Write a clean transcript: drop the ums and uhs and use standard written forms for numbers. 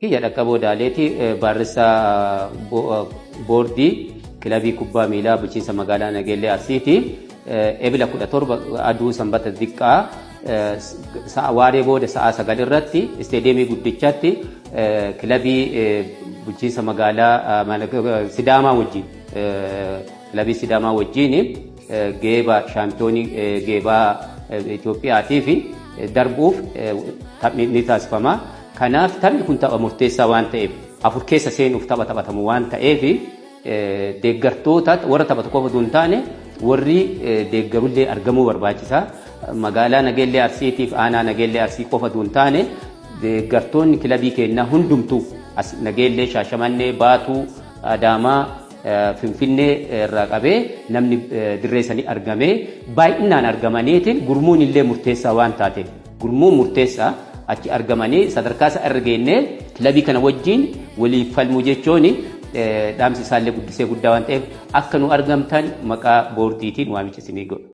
kiyya dhaqqaboo daaleeti barreessaa boordii kilabii kubbaa miilaa bulchiinsa magaalaa Nageellee Arsiiti. Ebila 17 aduu sanbata xiqqaa waaree booda sa'a 9 irratti isteediyeemii guddichaatti kilabii bulchiinsa magaalaa Sidaamaa wajjin kilabii Sidaamaa wajjin geeba shaampiyoonii geebaa Itoophiyaatii fi darbuuf taphni ni taasifama. Kanaaf taphni kun tapha murteessaa waan ta'eef afur keessa seenuuf taphatamu waan ta'eef deeggartoota warra taphatu qofa osoo hin taane warri deeggarullee argamuu barbaachisa. Magaalaa Nageellee Arsiitiif aanaa Nageellee Arsii qofa osoo hin taane deeggartoonni kilabii keenyaa hundumtuu as Nageellee, Shaashamannee, Baatuu, Adaamaa, Finfinnee irraa qabee namni dirree sanii argamee baay'inaan argamaniitiin gurmuun illee murteessaa waan taateef gurmuun murteessaa achi argamanii sadarkaa isaa irra geennee kilabii kana wajjin waliif falmuu jechuun dhaamsi isaallee guddisee guddaa waan ta'eef akka nu argamtan maqaa boordiitiin waamicha isinii godha.